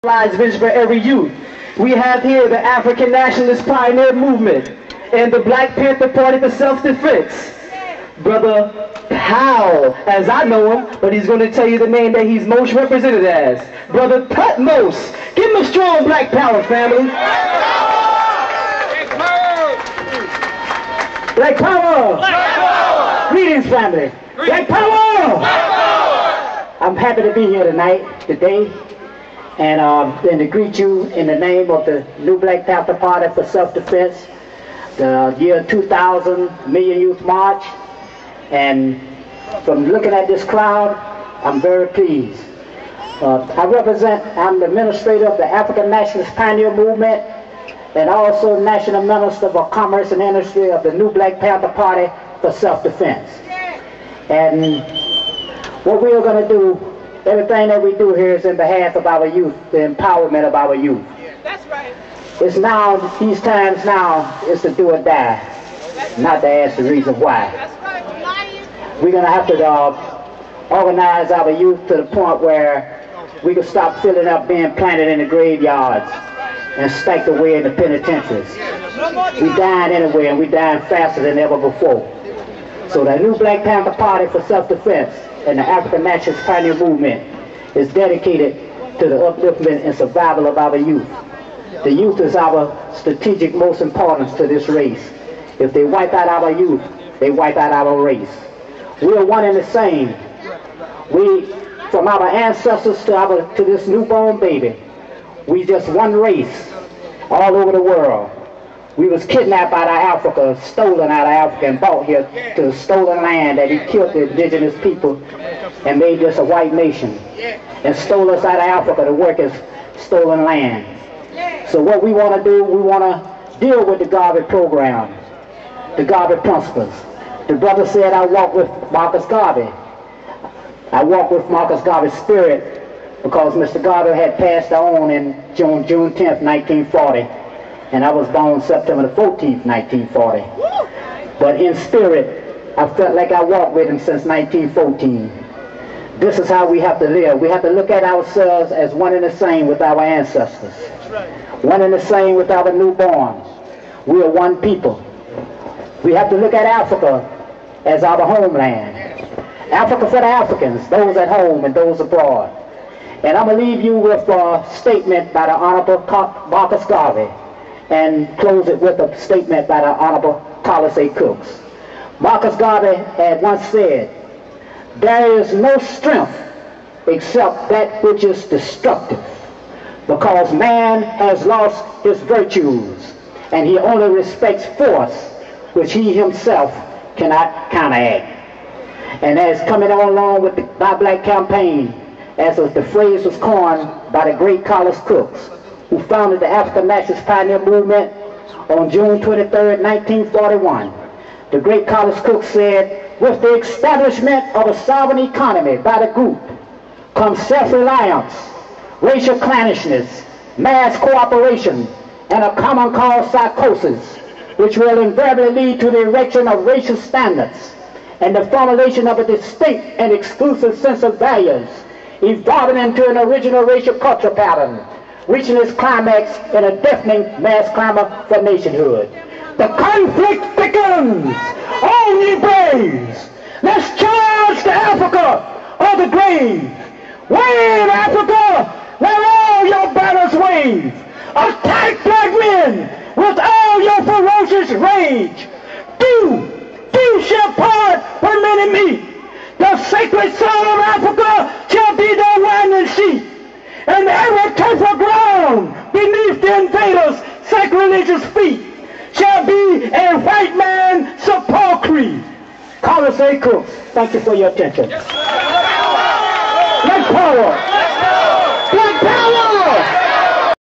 Vision for every youth. We have here the African Nationalist Pioneer Movement and the Black Panther Party for Self-Defense. Brother Powell, as I know him, but he's going to tell you the name that he's most represented as. Brother Tutmos. Give him a strong Black Power, family. Black Power! Black Power! Greetings, family. Black Power! Black Power! I'm happy to be here today. And to greet you in the name of the new Black Panther Party for Self-Defense, the year 2000 Million Youth March. And from looking at this crowd, I'm very pleased. I'm the administrator of the African Nationalist Pioneer Movement and also National Minister for Commerce and Industry of the new Black Panther Party for Self-Defense. And what we are going to do, everything that we do here is in behalf of our youth, the empowerment of our youth. That's right. It's now, these times now, is to do or die, not to ask the reason why. That's right. We're going to have to organize our youth to the point where we can stop filling up being planted in the graveyards and stacked away in the penitentiaries. We dying anyway, and we dying faster than ever before. So the new Black Panther Party for Self-Defense and the African Nationalist Pioneer Movement is dedicated to the upliftment and survival of our youth. The youth is our strategic most importance to this race. If they wipe out our youth, they wipe out our race. We are one and the same. From our ancestors to this newborn baby, we just one race all over the world. We was kidnapped out of Africa, stolen out of Africa, and brought here to the stolen land that he killed the indigenous people and made this a white nation and stole us out of Africa to work as stolen land. So what we want to do, we want to deal with the Garvey program, the Garvey principles. The brother said I walk with Marcus Garvey. I walk with Marcus Garvey's spirit because Mr. Garvey had passed on in June 10th, 1940. And I was born September the 14th, 1940. But in spirit, I felt like I walked with him since 1914. This is how we have to live. We have to look at ourselves as one and the same with our ancestors. One and the same with our newborns. We are one people. We have to look at Africa as our homeland. Africa for the Africans, those at home and those abroad. And I'm going to leave you with a statement by the Honorable Marcus Garvey, and close it with a statement by the Honorable Thomas A. Cooks. Marcus Garvey had once said, "There is no strength except that which is destructive, because man has lost his virtues, and he only respects force, which he himself cannot counteract." And as coming on along with the Buy Black campaign, as the phrase was coined by the great Carlos Cooks, who founded the African Nationalist Pioneer Movement on June 23rd, 1941. The great Carlos Cooks said, "With the establishment of a sovereign economy by the group comes self-reliance, racial clannishness, mass cooperation, and a common cause psychosis, which will invariably lead to the erection of racial standards and the formulation of a distinct and exclusive sense of values, evolving into an original racial culture pattern, reaching its climax in a deafening mass clamor for nationhood. The conflict thickens. All ye braves, let's charge to Africa or the grave. Wave, Africa, let all your banners wave. Attack black men with all your ferocious rage. Do shall part when many meet. The sacred soil of Africa shall be their winding sheet, and every turf of ground beneath the invaders' sacrilegious feet shall be a white man's sepulchre. Carlos A. Cooks, thank you for your attention. Black Power! Black Power!